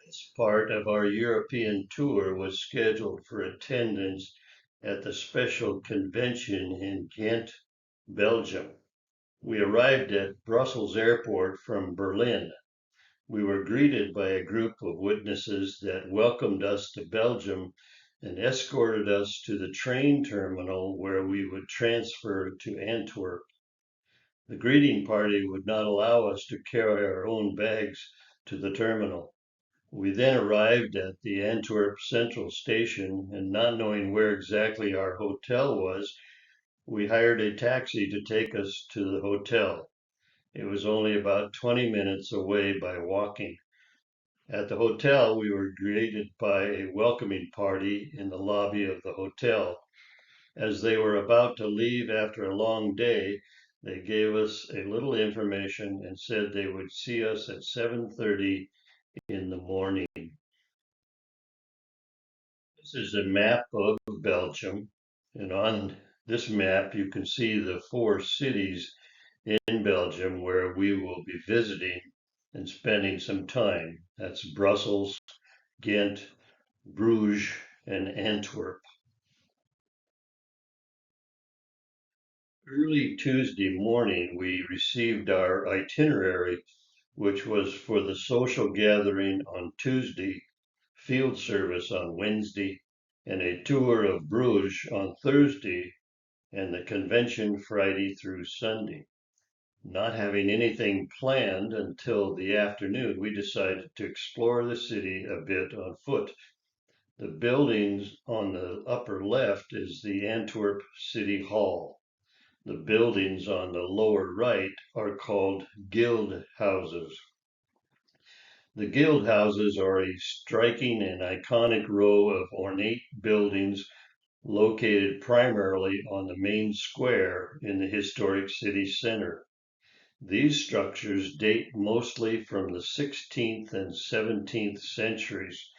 This part of our European tour was scheduled for attendance at the special convention in Ghent, Belgium. We arrived at Brussels Airport from Berlin. We were greeted by a group of witnesses that welcomed us to Belgium and escorted us to the train terminal where we would transfer to Antwerp. The greeting party would not allow us to carry our own bags to the terminal. We then arrived at the Antwerp Central Station, and not knowing where exactly our hotel was, we hired a taxi to take us to the hotel. It was only about 20 minutes away by walking. At the hotel, we were greeted by a welcoming party in the lobby of the hotel. As they were about to leave after a long day, they gave us a little information and said they would see us at 7:30 in the morning. This is a map of Belgium, and on this map you can see the four cities in Belgium where we will be visiting and spending some time. That's Brussels, Ghent, Bruges, and Antwerp. Early Tuesday morning, we received our itinerary, which was for the social gathering on Tuesday, field service on Wednesday, and a tour of Bruges on Thursday, and the convention Friday through Sunday. Not having anything planned until the afternoon, we decided to explore the city a bit on foot. The buildings on the upper left is the Antwerp City Hall. The buildings on the lower right are called guild houses. The guild houses are a striking and iconic row of ornate buildings located primarily on the main square in the historic city center. These structures date mostly from the 16th and 17th centuries,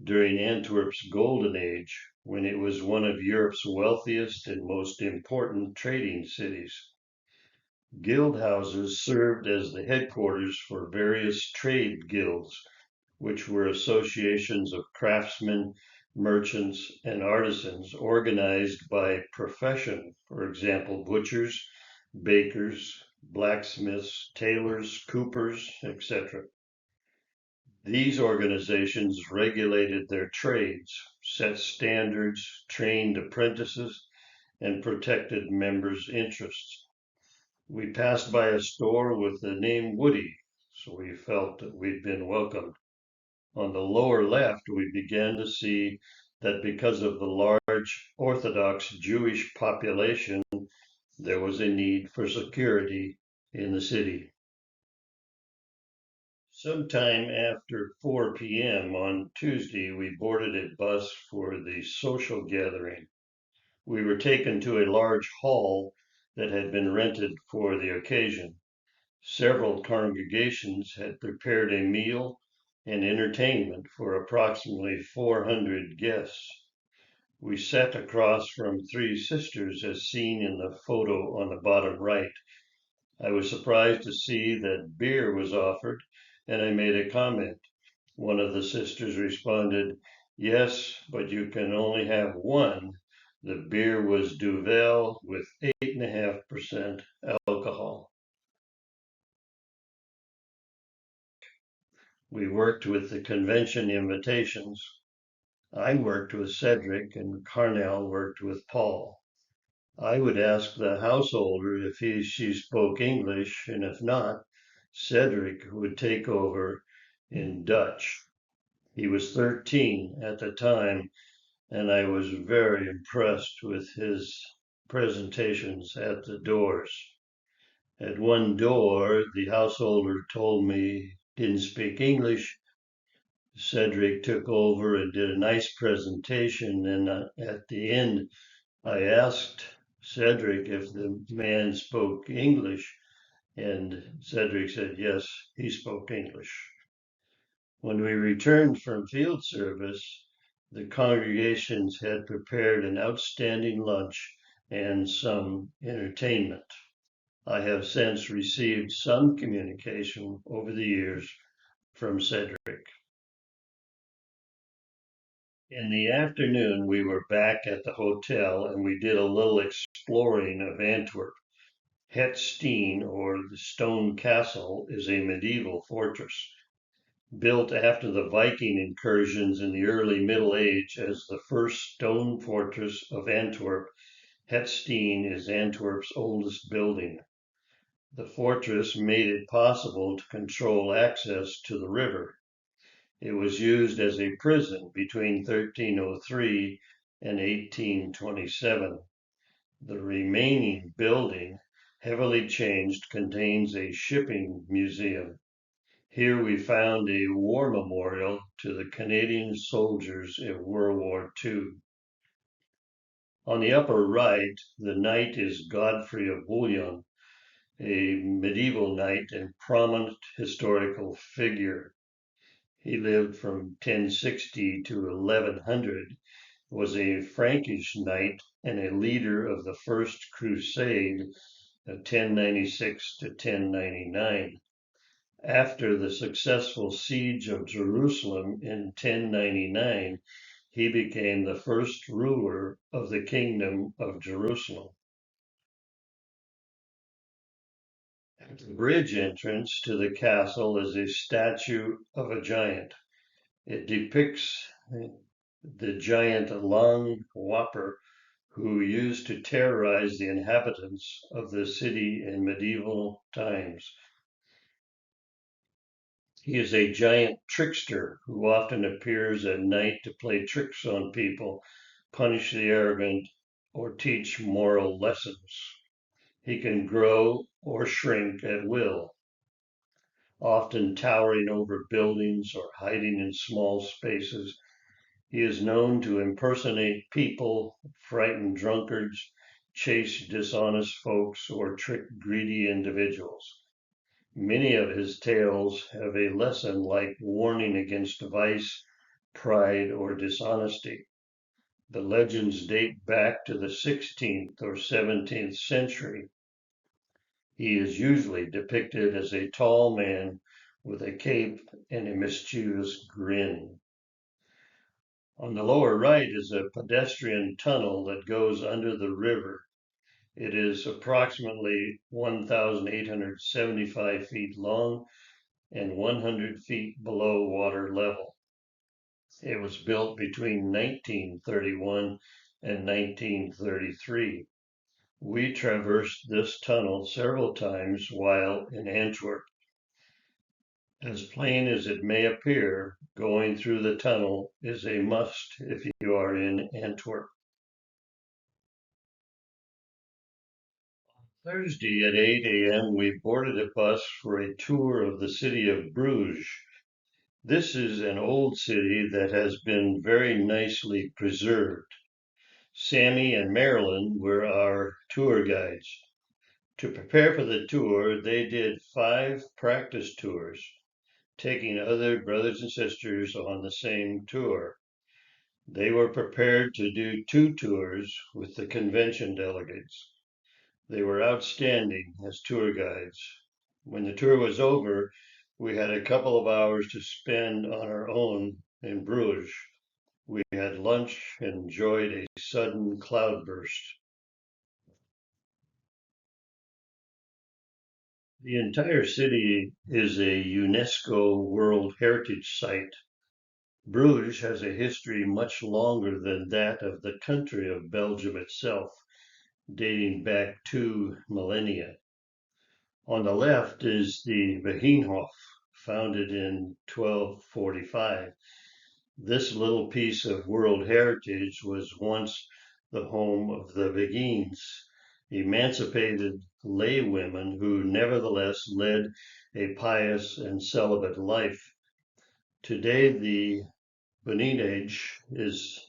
during Antwerp's golden age, when it was one of Europe's wealthiest and most important trading cities. Guild houses served as the headquarters for various trade guilds, which were associations of craftsmen, merchants, and artisans organized by profession, for example, butchers, bakers, blacksmiths, tailors, coopers, etc. These organizations regulated their trades, set standards, trained apprentices, and protected members' interests. We passed by a store with the name Woody, so we felt that we'd been welcomed. On the lower left, we began to see that because of the large Orthodox Jewish population, there was a need for security in the city. Sometime after 4 p.m. on Tuesday, we boarded a bus for the social gathering. We were taken to a large hall that had been rented for the occasion. Several congregations had prepared a meal and entertainment for approximately 400 guests. We sat across from three sisters as seen in the photo on the bottom right. I was surprised to see that beer was offered, and I made a comment. One of the sisters responded, "Yes, but you can only have one." The beer was Duvel with 8.5% alcohol. We worked with the convention invitations. I worked with Cedric and Carnell worked with Paul. I would ask the householder if she spoke English, and if not, Cedric would take over in Dutch. He was 13 at the time, and I was very impressed with his presentations at the doors. At one door, the householder told me didn't speak English. Cedric took over and did a nice presentation, and at the end, I asked Cedric if the man spoke English, and Cedric said yes, he spoke English. When we returned from field service, the congregations had prepared an outstanding lunch and some entertainment. I have since received some communication over the years from Cedric. In the afternoon, we were back at the hotel and we did a little exploring of Antwerp. Het Steen, or the Stone Castle, is a medieval fortress. Built after the Viking incursions in the early Middle Age as the first stone fortress of Antwerp, Het Steen is Antwerp's oldest building. The fortress made it possible to control access to the river. It was used as a prison between 1303 and 1827. The remaining building, heavily changed, contains a shipping museum. Here we found a war memorial to the Canadian soldiers in World War II. On the upper right, the knight is Godfrey of Bouillon, a medieval knight and prominent historical figure. He lived from 1060 to 1100, was a Frankish knight and a leader of the First Crusade of 1096 to 1099. After the successful siege of Jerusalem in 1099, he became the first ruler of the Kingdom of Jerusalem. At the bridge entrance to the castle is a statue of a giant. It depicts the giant Lang Whopper, who used to terrorize the inhabitants of the city in medieval times. He is a giant trickster who often appears at night to play tricks on people, punish the arrogant, or teach moral lessons. He can grow or shrink at will, often towering over buildings or hiding in small spaces. He is known to impersonate people, frighten drunkards, chase dishonest folks, or trick greedy individuals. Many of his tales have a lesson like warning against vice, pride, or dishonesty. The legends date back to the 16th or 17th century. He is usually depicted as a tall man with a cape and a mischievous grin. On the lower right is a pedestrian tunnel that goes under the river. It is approximately 1,875 feet long and 100 feet below water level. It was built between 1931 and 1933. We traversed this tunnel several times while in Antwerp. As plain as it may appear, going through the tunnel is a must if you are in Antwerp. Thursday at 8 a.m., we boarded a bus for a tour of the city of Bruges. This is an old city that has been very nicely preserved. Sammy and Marilyn were our tour guides. To prepare for the tour, they did 5 practice tours, taking other brothers and sisters on the same tour. They were prepared to do 2 tours with the convention delegates. They were outstanding as tour guides. When the tour was over, we had a couple of hours to spend on our own in Bruges. We had lunch and enjoyed a sudden cloudburst. The entire city is a UNESCO World Heritage Site. Bruges has a history much longer than that of the country of Belgium itself, dating back 2 millennia. On the left is the Beginhof, founded in 1245. This little piece of World Heritage was once the home of the Begins, emancipated laywomen who nevertheless led a pious and celibate life. Today, the Benedage is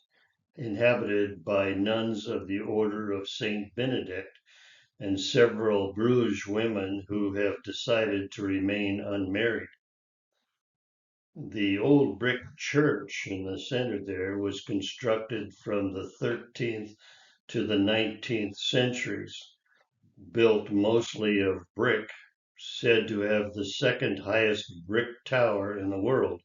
inhabited by nuns of the Order of Saint Benedict and several Bruges women who have decided to remain unmarried. The old brick church in the center there was constructed from the 13th to the 19th centuries, built mostly of brick, said to have the second highest brick tower in the world.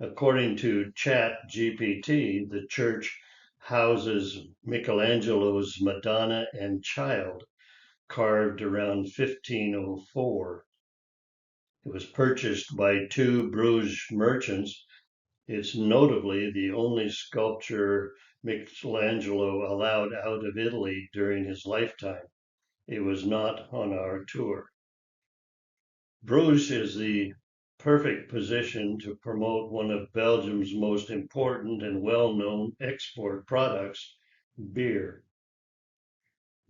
According to Chat GPT, the church houses Michelangelo's Madonna and Child, carved around 1504. It was purchased by two Bruges merchants. It's notably the only sculpture Michelangelo allowed out of Italy during his lifetime. It was not on our tour. Bruges is the perfect position to promote one of Belgium's most important and well-known export products, beer.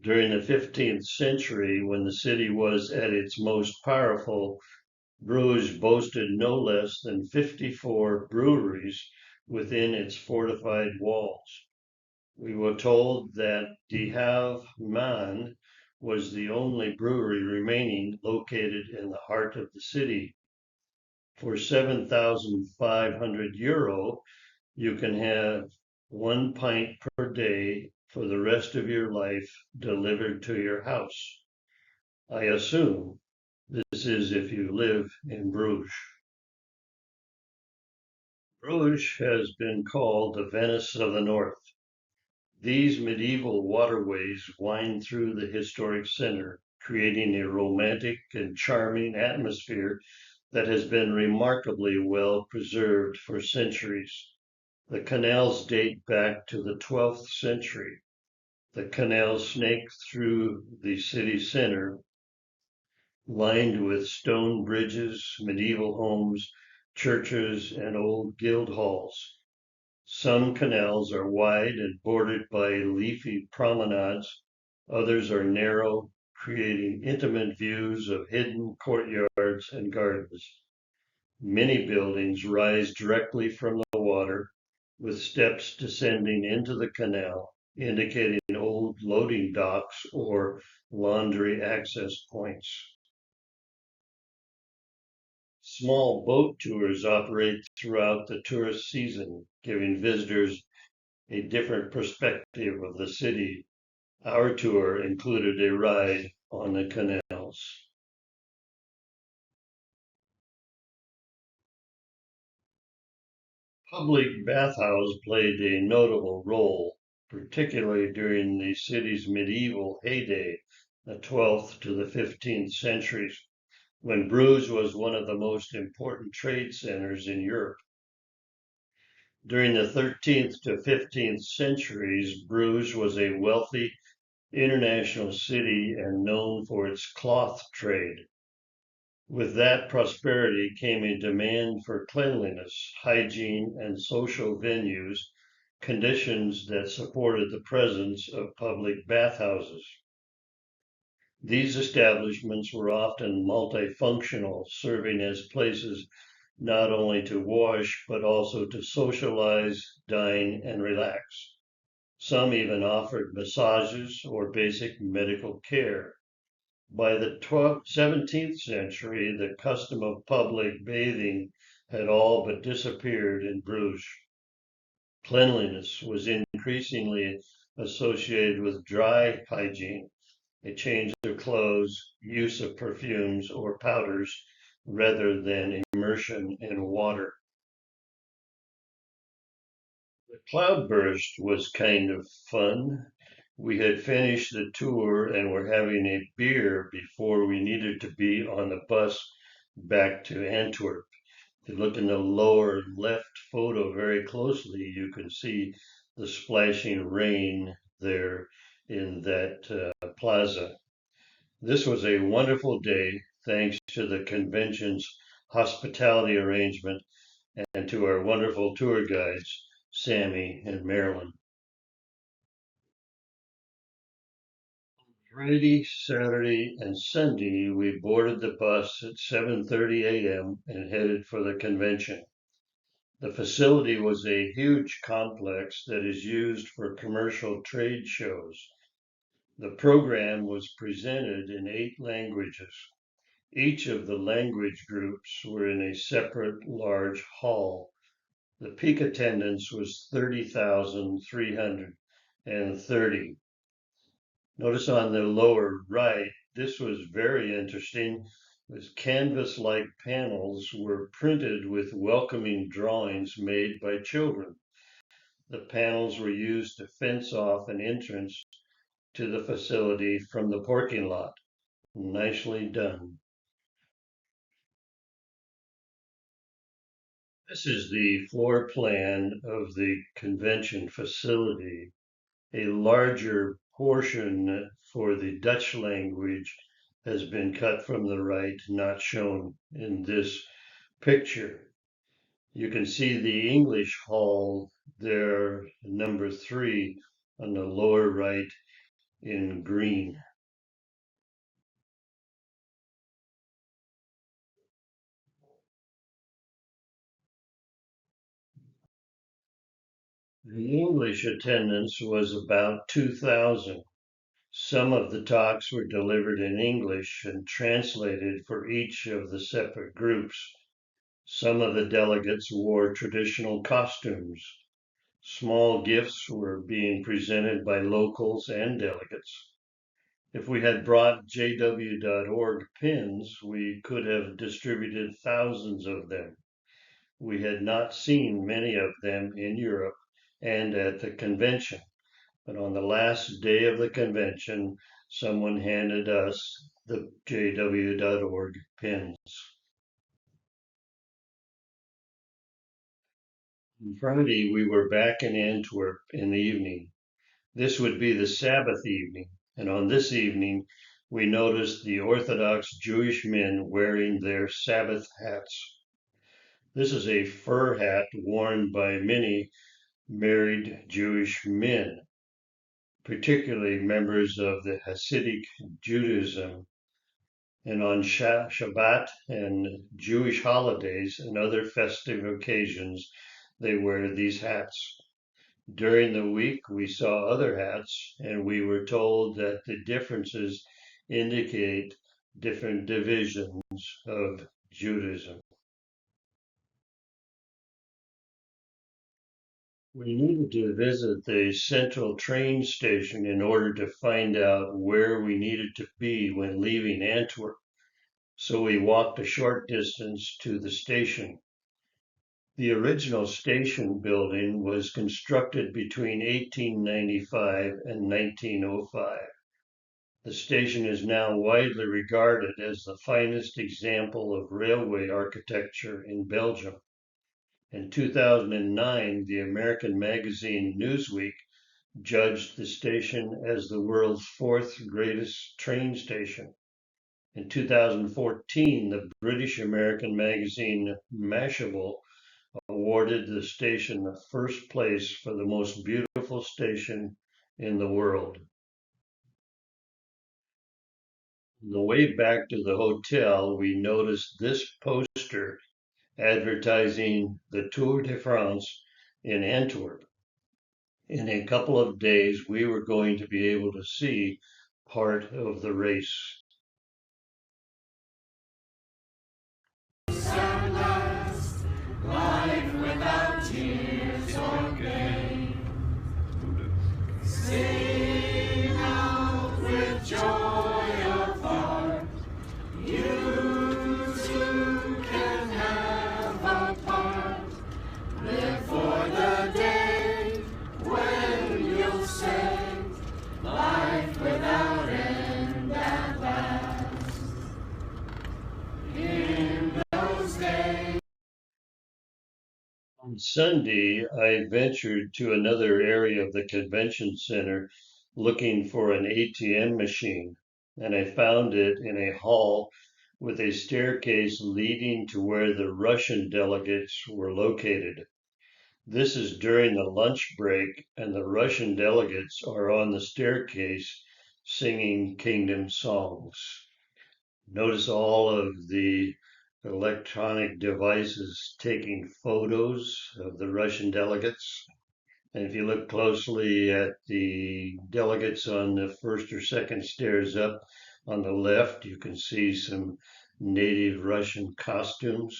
During the 15th century, when the city was at its most powerful, Bruges boasted no less than 54 breweries within its fortified walls. We were told that De Have Man was the only brewery remaining located in the heart of the city. For 7,500 euro, you can have 1 pint per day for the rest of your life delivered to your house. I assume this is if you live in Bruges. Brugge has been called the Venice of the North. These medieval waterways wind through the historic center, creating a romantic and charming atmosphere that has been remarkably well preserved for centuries. The canals date back to the 12th century. The canals snake through the city center, lined with stone bridges, medieval homes, churches, and old guild halls. Some canals are wide and bordered by leafy promenades. Others are narrow, creating intimate views of hidden courtyards and gardens. Many buildings rise directly from the water, with steps descending into the canal, indicating old loading docks or laundry access points. Small boat tours operate throughout the tourist season, giving visitors a different perspective of the city. Our tour included a ride on the canals. Public bathhouses played a notable role, particularly during the city's medieval heyday, the 12th to the 15th centuries, when Bruges was one of the most important trade centers in Europe. During the 13th to 15th centuries, Bruges was a wealthy international city and known for its cloth trade. With that prosperity came a demand for cleanliness, hygiene, and social venues, conditions that supported the presence of public bathhouses. These establishments were often multifunctional, serving as places not only to wash, but also to socialize, dine, and relax. Some even offered massages or basic medical care. By the 17th century, the custom of public bathing had all but disappeared in Bruges. Cleanliness was increasingly associated with dry hygiene, a change of clothes, use of perfumes or powders, rather than immersion in water. The cloudburst was kind of fun. We had finished the tour and were having a beer before we needed to be on the bus back to Antwerp. If you look in the lower left photo very closely, you can see the splashing rain there in that plaza. This was a wonderful day, thanks to the convention's hospitality arrangement and to our wonderful tour guides, Sammy and Marilyn. Friday, Saturday, and Sunday, we boarded the bus at 7:30 a.m. and headed for the convention. The facility was a huge complex that is used for commercial trade shows. The program was presented in 8 languages. Each of the language groups were in a separate large hall. The peak attendance was 30,330. Notice on the lower right, this was very interesting. These canvas-like panels were printed with welcoming drawings made by children. The panels were used to fence off an entrance to the facility from the parking lot. Nicely done. This is the floor plan of the convention facility. A larger portion for the Dutch language has been cut from the right, not shown in this picture. You can see the English hall there, number 3 on the lower right in green. The English attendance was about 2,000. Some of the talks were delivered in English and translated for each of the separate groups. Some of the delegates wore traditional costumes. Small gifts were being presented by locals and delegates. If we had brought jw.org pins, we could have distributed thousands of them. We had not seen many of them in Europe and at the convention, but on the last day of the convention, someone handed us the jw.org pins. On Friday, we were back in Antwerp in the evening. This would be the Sabbath evening, and on this evening, we noticed the Orthodox Jewish men wearing their Sabbath hats. This is a fur hat worn by many married Jewish men, particularly members of the Hasidic Judaism. And on Shabbat and Jewish holidays and other festive occasions, they wear these hats. During the week, we saw other hats, and we were told that the differences indicate different divisions of Judaism. We needed to visit the central train station in order to find out where we needed to be when leaving Antwerp. So we walked a short distance to the station. The original station building was constructed between 1895 and 1905. The station is now widely regarded as the finest example of railway architecture in Belgium. In 2009, the American magazine Newsweek judged the station as the world's fourth greatest train station. In 2014, the British American magazine Mashable awarded the station the first place for the most beautiful station in the world. On the way back to the hotel, we noticed this poster advertising the Tour de France in Antwerp. In a couple of days, we were going to be able to see part of the race. Life without tears or pain. Sing out with joy of heart. You too can have a part. Live for the day when you'll say life without end at last. In those days. On Sunday, I ventured to another area of the convention center looking for an ATM machine, and I found it in a hall with a staircase leading to where the Russian delegates were located. This is during the lunch break, and the Russian delegates are on the staircase singing kingdom songs. Notice all of the electronic devices taking photos of the Russian delegates. And if you look closely at the delegates on the first or second stairs up on the left, you can see some native Russian costumes.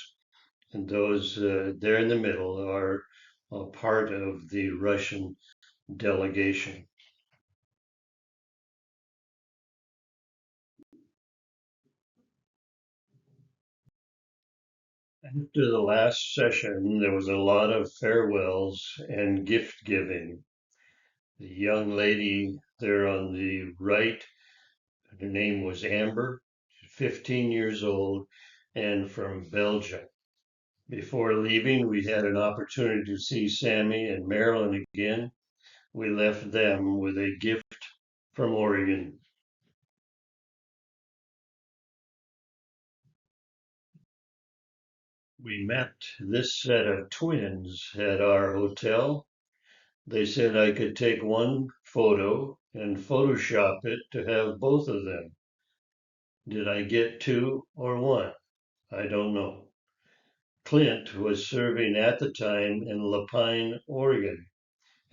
And those there in the middle are a part of the Russian delegation. After the last session, there was a lot of farewells and gift giving. The young lady there on the right, her name was Amber, 15 years old, and from Belgium. Before leaving, we had an opportunity to see Sammy and Marilyn again. We left them with a gift from Oregon. We met this set of twins at our hotel. They said I could take one photo and Photoshop it to have both of them. Did I get two or one? I don't know. Clint was serving at the time in Lapine, Oregon,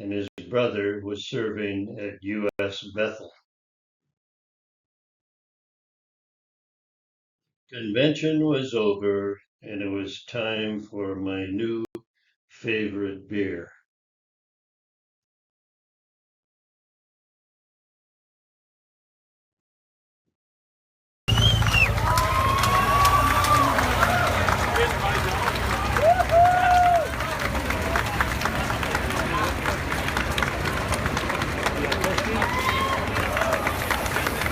and his brother was serving at U.S. Bethel. Convention was over, and it was time for my new favorite beer.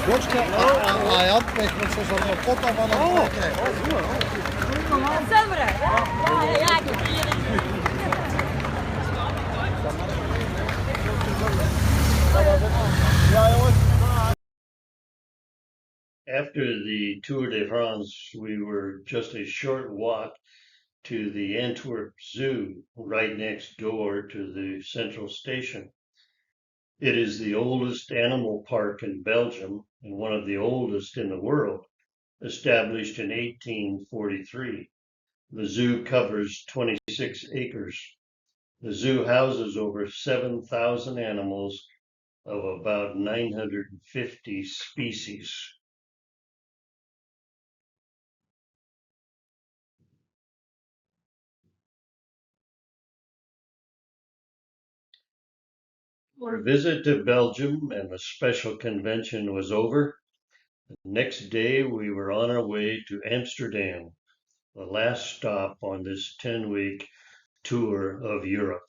Jotske ajat pehmetse sarna kotavan on oikein. Selbre. Ja, After the Tour de France, we were just a short walk to the Antwerp Zoo, right next door to the central station. It is the oldest animal park in Belgium and one of the oldest in the world, established in 1843. The zoo covers 26 acres. The zoo houses over 7,000 animals of about 950 species. Our visit to Belgium and the special convention was over. The next day, we were on our way to Amsterdam, the last stop on this 10-week tour of Europe.